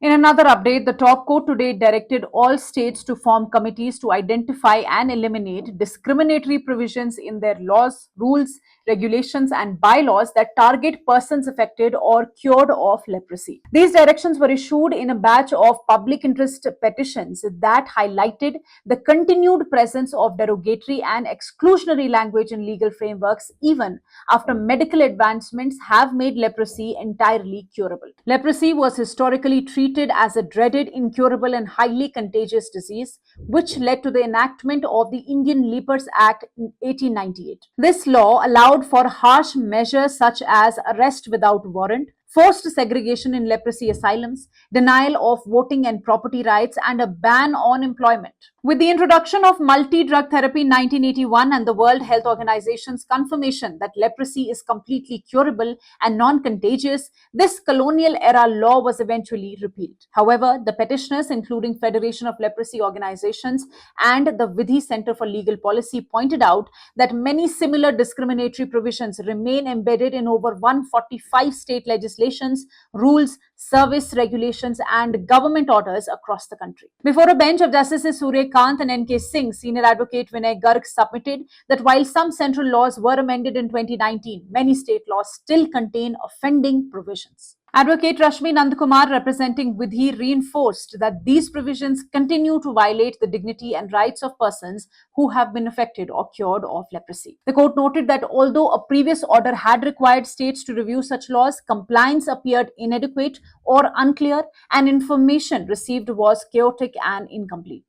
In another update, the top court today directed all states to form committees to identify and eliminate discriminatory provisions in their laws, rules, regulations, and bylaws that target persons affected or cured of leprosy. These directions were issued in a batch of public interest petitions that highlighted the continued presence of derogatory and exclusionary language in legal frameworks, even after medical advancements have made leprosy entirely curable. Leprosy was historically treated as a dreaded, incurable, and highly contagious disease, which led to the enactment of the Indian Lepers Act in 1898. This law allowed for harsh measures such as arrest without warrant, forced segregation in leprosy asylums, denial of voting and property rights, and a ban on employment. With the introduction of multi-drug therapy in 1981 and the World Health Organization's confirmation that leprosy is completely curable and non-contagious, this colonial-era law was eventually repealed. However, the petitioners, including Federation of Leprosy Organizations and the Vidhi Center for Legal Policy, pointed out that many similar discriminatory provisions remain embedded in over 145 state legislations, rules, service regulations, and government orders across the country. Before a bench of Justices Surya Kant and N.K. Singh, senior advocate Vinay Garg submitted that while some central laws were amended in 2019, many state laws still contain offending provisions. Advocate Rashmi Nandkumar, representing Vidhi, reinforced that these provisions continue to violate the dignity and rights of persons who have been affected or cured of leprosy. The court noted that although a previous order had required states to review such laws, compliance appeared inadequate or unclear, and information received was chaotic and incomplete.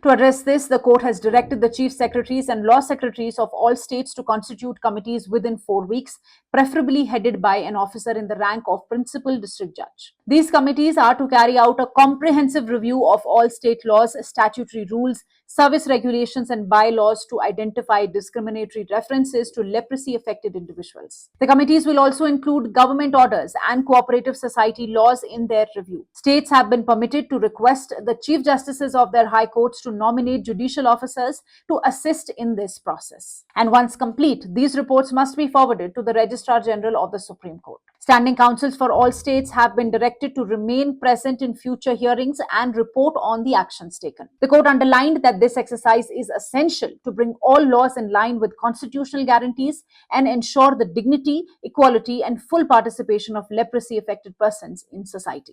To address this, the court has directed the chief secretaries and law secretaries of all states to constitute committees within 4 weeks, preferably headed by an officer in the rank of principal district judge. These committees are to carry out a comprehensive review of all state laws, statutory rules, service regulations, and bylaws to identify discriminatory references to leprosy affected individuals. The committees will also include government orders and cooperative society laws in their review. States have been permitted to request the chief justices of their high courts to nominate judicial officers to assist in this process. And once complete, these reports must be forwarded to the Registrar General of the Supreme Court. Standing counsels for all states have been directed to remain present in future hearings and report on the actions taken. The court underlined that this exercise is essential to bring all laws in line with constitutional guarantees and ensure the dignity, equality, and full participation of leprosy affected persons in society.